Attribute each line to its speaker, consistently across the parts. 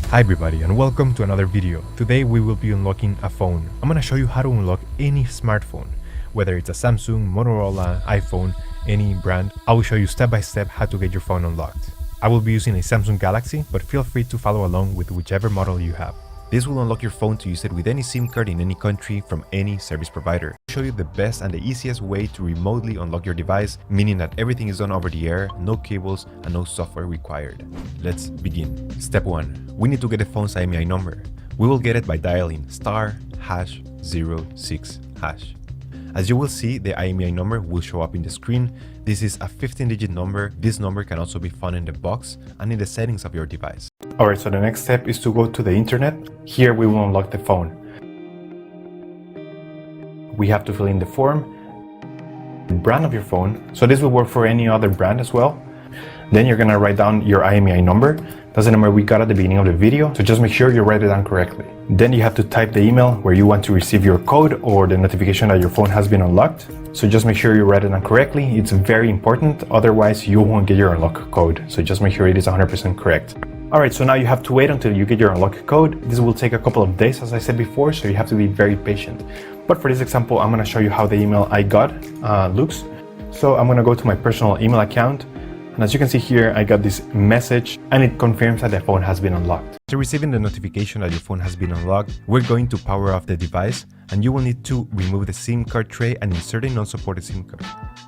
Speaker 1: Hi everybody and welcome to another video. Today we will be unlocking a phone. I'm gonna show you how to unlock any smartphone, whether it's a Samsung, Motorola, iPhone, any brand. I will show you step by step how to get your phone unlocked. I will be using a Samsung Galaxy, but feel free to follow along with whichever model you have. This will unlock your phone to use it with any SIM card in any country from any service provider. I'll show you the best and the easiest way to remotely unlock your device, meaning that everything is done over the air, no cables and no software required. Let's begin. Step 1. We need to get the phone's IMEI number. We will get it by dialing *#06#. As you will see, the IMEI number will show up in the screen. This is a 15-digit number. This number can also be found in the box and in the settings of your device. Alright, so the next step is to go to the internet. Here we will unlock the phone. We have to fill in the form, the brand of your phone. So this will work for any other brand as well. Then you're gonna write down your IMEI number. That's the number we got at the beginning of the video, so just make sure you write it down correctly. Then you have to type the email where you want to receive your code or the notification that your phone has been unlocked. So just make sure you write it down correctly. It's very important, otherwise you won't get your unlock code. So just make sure it is 100% correct. Alright, so now you have to wait until you get your unlock code. This will take a couple of days, as I said before, so you have to be very patient. But for this example, I'm gonna show you how the email I got looks. So I'm gonna go to my personal email account. And as you can see here, I got this message and it confirms that the phone has been unlocked. After receiving the notification that your phone has been unlocked, we're going to power off the device and you will need to remove the SIM card tray and insert a non-supported SIM card.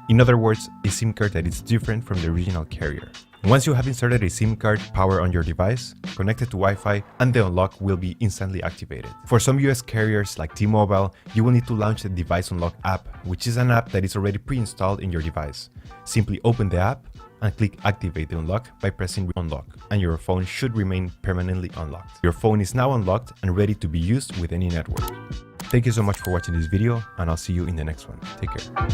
Speaker 1: In other words, a SIM card that is different from the original carrier. Once you have inserted a SIM card power on your device, connect it to Wi-Fi, and the unlock will be instantly activated. For some US carriers like T-Mobile, you will need to launch the Device Unlock app, which is an app that is already pre-installed in your device. Simply open the app and click Activate the unlock by pressing Unlock, and your phone should remain permanently unlocked. Your phone is now unlocked and ready to be used with any network. Thank you so much for watching this video, and I'll see you in the next one. Take care.